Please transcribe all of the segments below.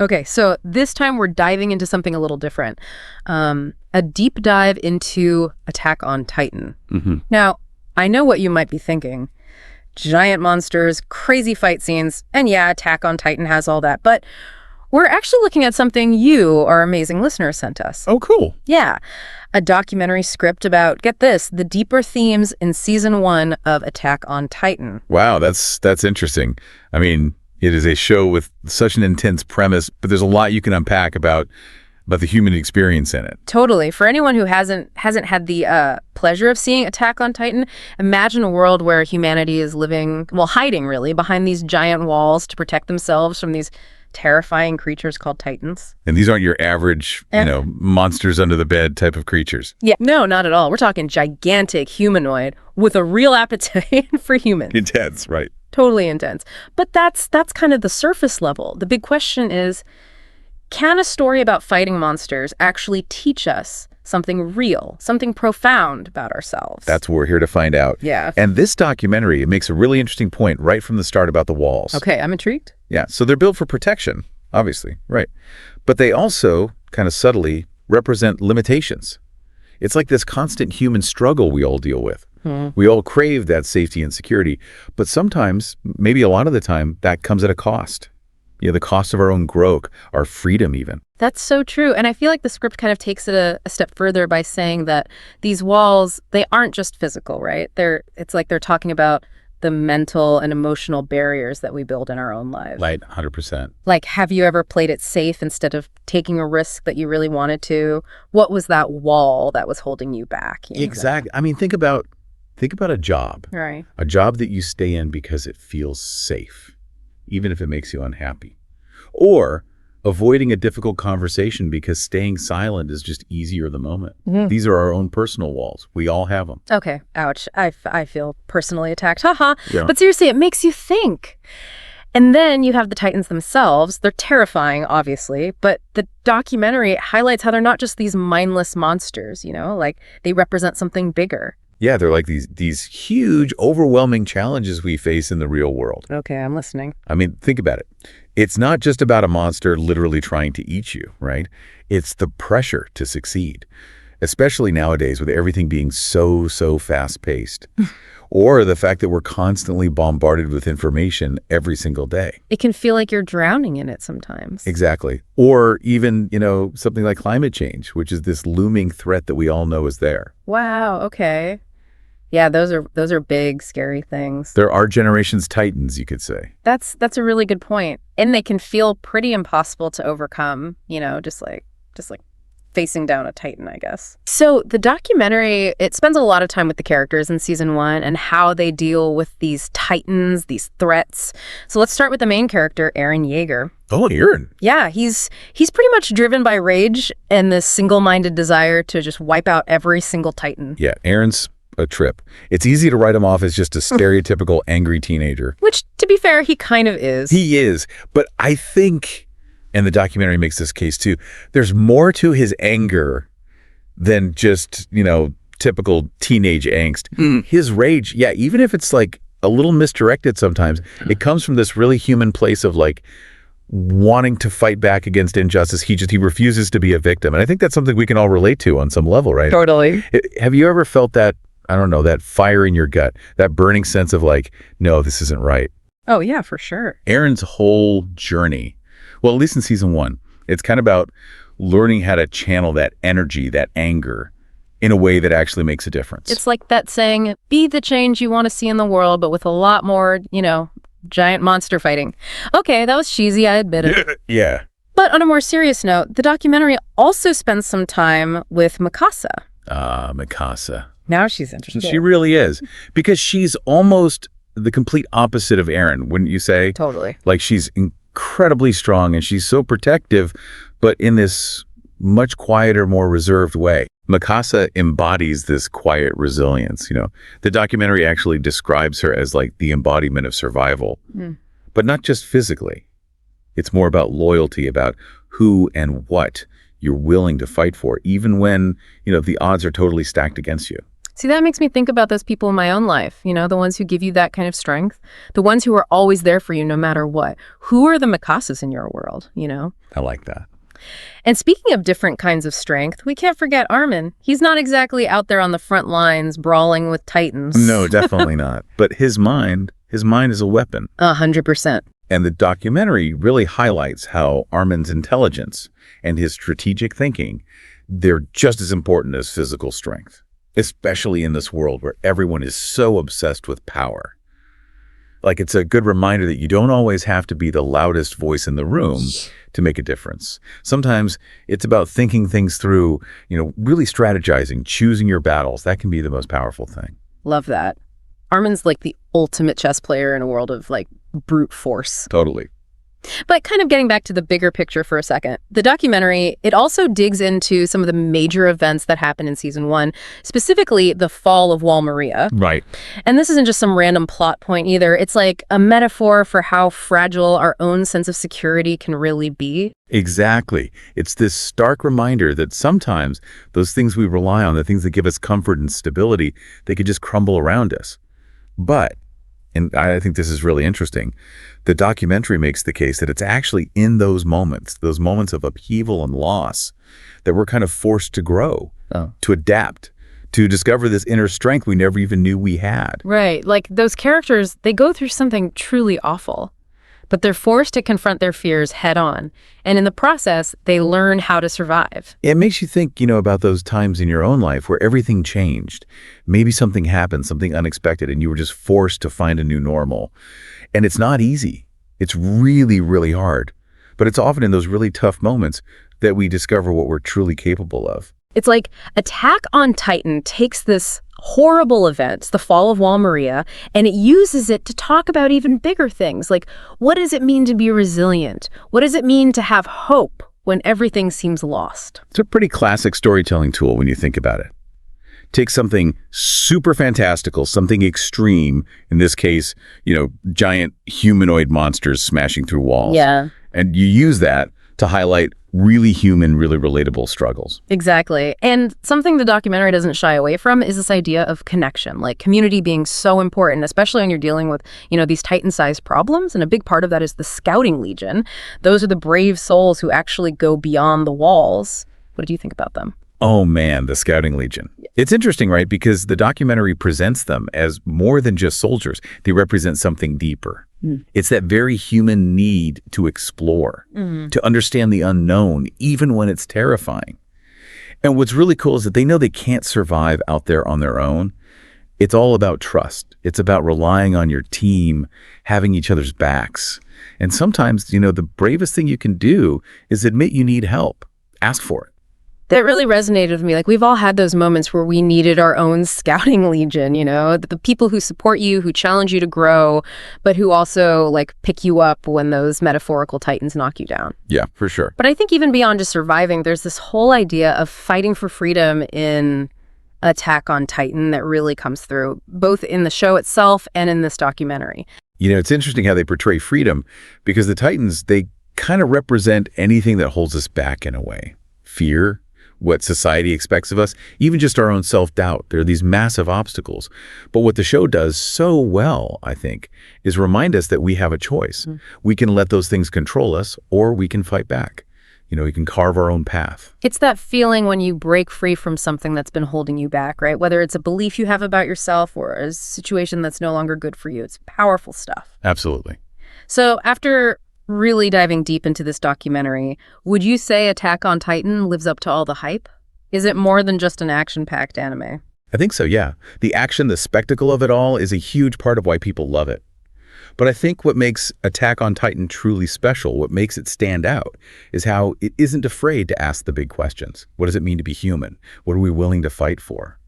Okay, so this time we're diving into something a little different. A deep dive into Attack on Titan. Now, I know what you might be thinking. Giant monsters, crazy fight scenes, and yeah, Attack on Titan has all that, but we're actually looking at something you, our amazing listeners, sent us. Oh, cool. Yeah, a documentary script about, get this, the deeper themes in season 1 of Attack on Titan. Wow, that's interesting. I mean, it is a show with such an intense premise, but there's a lot you can unpack about the human experience in it. Totally. For anyone who hasn't had the pleasure of seeing Attack on Titan, imagine a world where humanity is living, well, hiding really, behind these giant walls to protect themselves from these terrifying creatures called Titans. And these aren't your average, monsters under the bed type of creatures. Yeah, no, not at all. We're talking gigantic humanoid with a real appetite for humans. Intense, right. Totally intense. But that's kind of the surface level. The big question is, can a story about fighting monsters actually teach us something real, something profound about ourselves? That's what we're here to find out. Yeah. And this documentary, it makes a really interesting point right from the start about the walls. Okay, I'm intrigued. Yeah, so they're built for protection, obviously, right. But they also, kind of subtly, represent limitations. It's like this constant human struggle we all deal with. We all crave that safety and security, but sometimes, maybe a lot of the time, that comes at a cost. The cost of our own growth, our freedom even. That's so true. And I feel like the script kind of takes it a step further by saying that these walls, they aren't just physical, right? It's like they're talking about the mental and emotional barriers that we build in our own lives. Right, 100%. Like, have you ever played it safe instead of taking a risk that you really wanted to? What was that wall that was holding you back? Exactly. I mean, think about a job. Right. A job that you stay in because it feels safe, even if it makes you unhappy. Or avoiding a difficult conversation because staying silent is just easier the moment. These are our own personal walls. We all have them. Okay. Ouch. I feel personally attacked. Haha. Yeah. But seriously, it makes you think. And then you have the Titans themselves. They're terrifying, obviously, but the documentary highlights how they're not just these mindless monsters, like they represent something bigger. Yeah, they're like these huge, overwhelming challenges we face in the real world. Okay, I'm listening. I mean, think about it. It's not just about a monster literally trying to eat you, right? It's the pressure to succeed, especially nowadays with everything being so fast-paced. Or the fact that we're constantly bombarded with information every single day. It can feel like you're drowning in it sometimes. Exactly. Or even, something like climate change, which is this looming threat that we all know is there. Wow, okay. Yeah, those are big, scary things. They're our generation's titans, you could say. That's a really good point. And they can feel pretty impossible to overcome, just like facing down a Titan, I guess. So the documentary, it spends a lot of time with the characters in season 1 and how they deal with these Titans, these threats. So let's start with the main character, Eren Yeager. Oh, Eren. Yeah, he's pretty much driven by rage and this single-minded desire to just wipe out every single Titan. Yeah, Eren's a trip. It's easy to write him off as just a stereotypical angry teenager. Which, to be fair, he kind of is. He is, but I think, and the documentary makes this case too, there's more to his anger than just, typical teenage angst. His rage, yeah, even if it's like a little misdirected sometimes, it comes from this really human place of like wanting to fight back against injustice. He refuses to be a victim. And I think that's something we can all relate to on some level, right? Totally. Have you ever felt that, I don't know, that fire in your gut, that burning sense of like, no, this isn't right? Oh, yeah, for sure. Eren's whole journey, well, at least in season 1, it's kind of about learning how to channel that energy, that anger, in a way that actually makes a difference. It's like that saying, be the change you want to see in the world, but with a lot more, giant monster fighting. Okay, that was cheesy, I admit it. Yeah. But on a more serious note, the documentary also spends some time with Masassa. Masassa. Now she's interested. She really is. Because she's almost the complete opposite of Eren, wouldn't you say? Totally. Like she's incredibly strong and she's so protective, but in this much quieter, more reserved way. Masassa embodies this quiet resilience. The documentary actually describes her as like the embodiment of survival, but not just physically. It's more about loyalty, about who and what you're willing to fight for, even when, the odds are totally stacked against you. See, that makes me think about those people in my own life, the ones who give you that kind of strength, the ones who are always there for you no matter what. Who are the Masassas in your world? I like that. And speaking of different kinds of strength, we can't forget Armin. He's not exactly out there on the front lines brawling with titans. No, definitely not. But his mind is a weapon. 100%. And the documentary really highlights how Armin's intelligence and his strategic thinking, they're just as important as physical strength, especially in this world where everyone is so obsessed with power. Like, it's a good reminder that you don't always have to be the loudest voice in the room to make a difference. Sometimes it's about thinking things through, really strategizing, choosing your battles. That can be the most powerful thing. Love that. Armin's like the ultimate chess player in a world of brute force. Totally. But kind of getting back to the bigger picture for a second, the documentary, it also digs into some of the major events that happened in season 1, specifically the fall of Wall Maria. Right. And this isn't just some random plot point either. It's like a metaphor for how fragile our own sense of security can really be. Exactly. It's this stark reminder that sometimes those things we rely on, the things that give us comfort and stability, they could just crumble around us. But, and I think this is really interesting, the documentary makes the case that it's actually in those moments of upheaval and loss, that we're kind of forced to grow, to adapt, to discover this inner strength we never even knew we had. Right. Like those characters, they go through something truly awful, but they're forced to confront their fears head on. And in the process, they learn how to survive. It makes you think, about those times in your own life where everything changed. Maybe something happened, something unexpected, and you were just forced to find a new normal. And it's not easy. It's really, really hard. But it's often in those really tough moments that we discover what we're truly capable of. It's like Attack on Titan takes this horrible event, the fall of Wall Maria, and it uses it to talk about even bigger things. Like, what does it mean to be resilient? What does it mean to have hope when everything seems lost? It's a pretty classic storytelling tool when you think about it. Take something super fantastical, something extreme, in this case, giant humanoid monsters smashing through walls. Yeah. And you use that to highlight really human, really relatable struggles. Exactly. And something the documentary doesn't shy away from is this idea of connection, like community being so important, especially when you're dealing with, these Titan-sized problems. And a big part of that is the Scouting Legion. Those are the brave souls who actually go beyond the walls. What do you think about them? Oh man, the Scouting Legion. It's interesting, right? Because the documentary presents them as more than just soldiers. They represent something deeper. It's that very human need to explore, to understand the unknown, even when it's terrifying. And what's really cool is that they know they can't survive out there on their own. It's all about trust. It's about relying on your team, having each other's backs. And sometimes, the bravest thing you can do is admit you need help. Ask for it. That really resonated with me. Like, we've all had those moments where we needed our own Scouting Legion, the people who support you, who challenge you to grow, but who also pick you up when those metaphorical titans knock you down. Yeah, for sure. But I think even beyond just surviving, there's this whole idea of fighting for freedom in Attack on Titan that really comes through, both in the show itself and in this documentary. It's interesting how they portray freedom, because the Titans, they kind of represent anything that holds us back in a way. Fear, what society expects of us, even just our own self-doubt. There are these massive obstacles. But what the show does so well, I think, is remind us that we have a choice. We can let those things control us, or we can fight back. We can carve our own path. It's that feeling when you break free from something that's been holding you back, right? Whether it's a belief you have about yourself or a situation that's no longer good for you. It's powerful stuff. Absolutely. So after really diving deep into this documentary, would you say Attack on Titan lives up to all the hype? Is it more than just an action-packed anime? I think so, yeah. The action, the spectacle of it all is a huge part of why people love it. But I think what makes Attack on Titan truly special, what makes it stand out, is how it isn't afraid to ask the big questions. What does it mean to be human? What are we willing to fight for?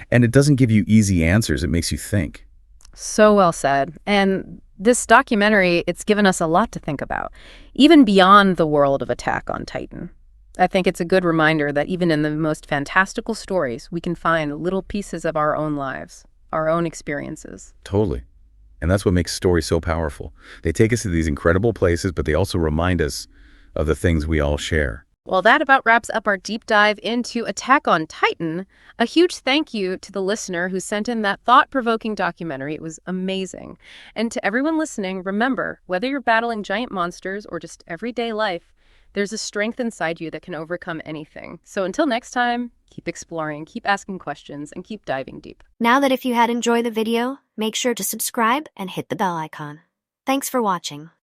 And it doesn't give you easy answers. It makes you think. So well said. And this documentary, it's given us a lot to think about, even beyond the world of Attack on Titan. I think it's a good reminder that even in the most fantastical stories, we can find little pieces of our own lives, our own experiences. Totally. And that's what makes stories so powerful. They take us to these incredible places, but they also remind us of the things we all share. Well, that about wraps up our deep dive into Attack on Titan. A huge thank you to the listener who sent in that thought-provoking documentary. It was amazing. And to everyone listening, remember, whether you're battling giant monsters or just everyday life, there's a strength inside you that can overcome anything. So until next time, keep exploring, keep asking questions, and keep diving deep. Now that if you had enjoyed the video, make sure to subscribe and hit the bell icon. Thanks for watching.